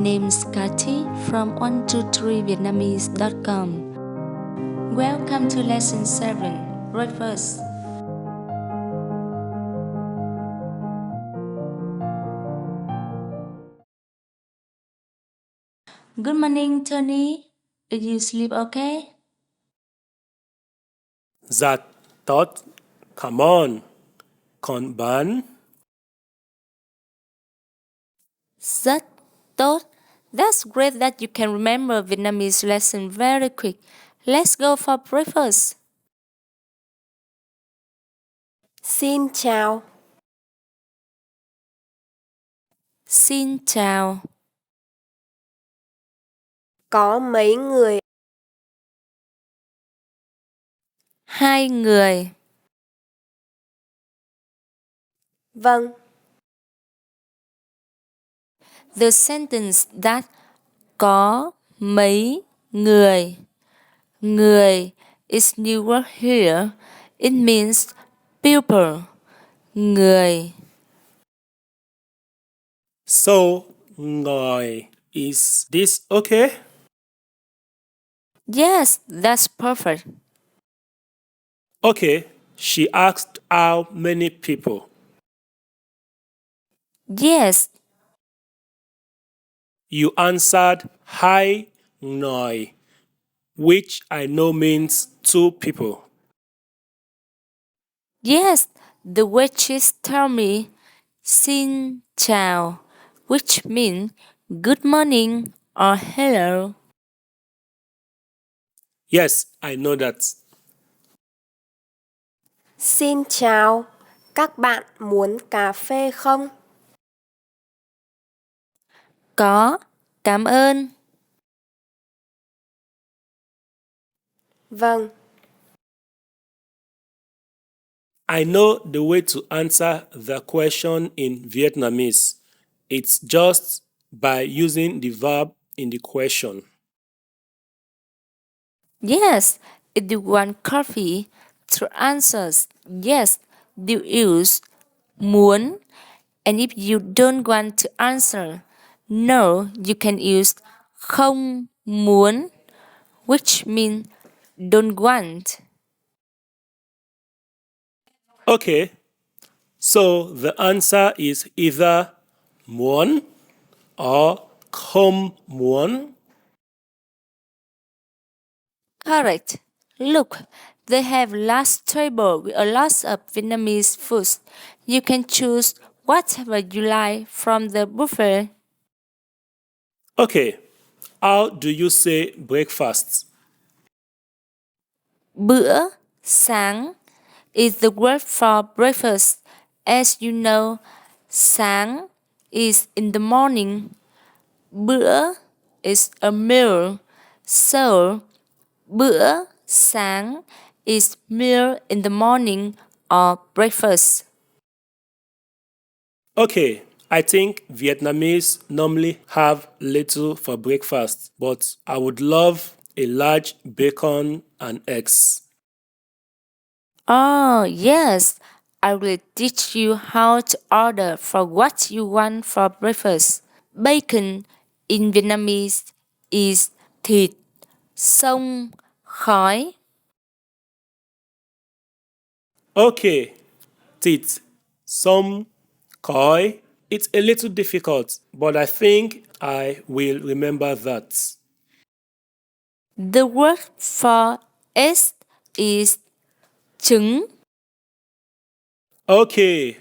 name's Cathy from 123Vietnamese.com. Welcome to Lesson 7, Breakfast. Good morning, Tony. Did you sleep okay? That thought, come on, con bán. Rất tốt. That's great that you can remember Vietnamese lesson very quick. Let's go for breakfast. Xin chào. Xin chào. Có mấy người? 2 người. Vâng. The sentence that có mấy người. Người is new word here. It means people. Người. So, ngồi, is this okay? Yes, that's perfect. Okay, she asked how many people. Yes, You answered hi, ngồi, which I know means 2 people. yes, the waitress told me xin chào, which means good morning or hello. Yes, I know that. Xin chào. Các bạn muốn cà phê không? Có, cảm ơn. Vâng. I know the way to answer the question in Vietnamese. It's just by using the verb in the question. Yes, if you want coffee, to answer yes, you use muốn. And if you don't want to answer no, you can use không muốn, which means don't want. Okay, so the answer is either muốn or không muốn. Correct. Look, they have last table with a lot of Vietnamese foods. You can choose whatever you like from the buffet. Okay, how do you say breakfast? Bữa sáng is the word for breakfast. As you know, sáng is in the morning. Bữa is a meal. So, bữa sáng is meal in the morning or breakfast. Okay, I think Vietnamese normally have little for breakfast, but I would love a large bacon and eggs. Oh, yes. I will teach you how to order for what you want for breakfast. Bacon in Vietnamese is thịt, xông, khói. Okay, thịt, some koi. It's a little difficult, but I think I will remember that. The word for eggs is trứng. Okay,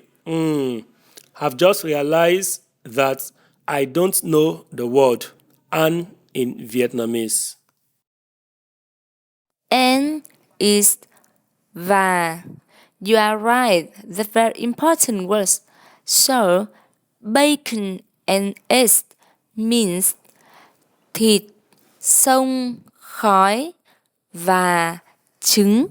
I've just realized that I don't know the word "an" in Vietnamese. And is và. You are right. That's very important words. So, bacon and eggs means thịt, xông, khói và trứng.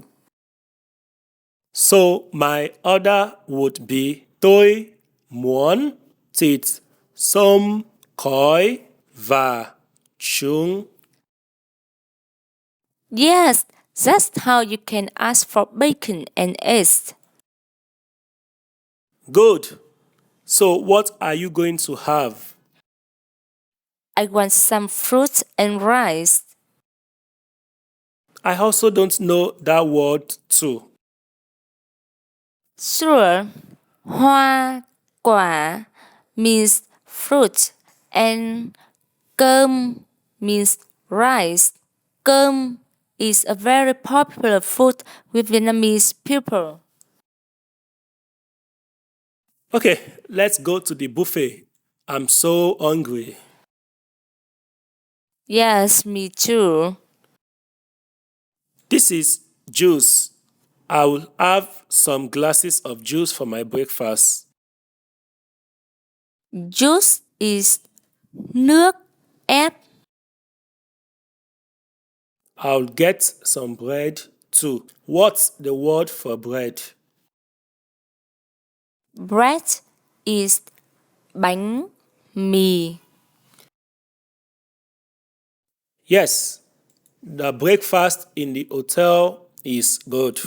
So my order would be tôi muốn thịt, xông, khói và trứng. Yes, that's how you can ask for bacon and eggs. Good. So what are you going to have? I want some fruit and rice. I also don't know that word too. Sure, hoa quả means fruit and cơm means rice. Cơm is a very popular food with Vietnamese people. Okay, let's go to the buffet. I'm so hungry. Yes, me too. This is juice. I will have some glasses of juice for my breakfast. Juice is nước ép. I'll get some bread too. What's the word for bread? Bread is bánh mì. Yes, the breakfast in the hotel is good.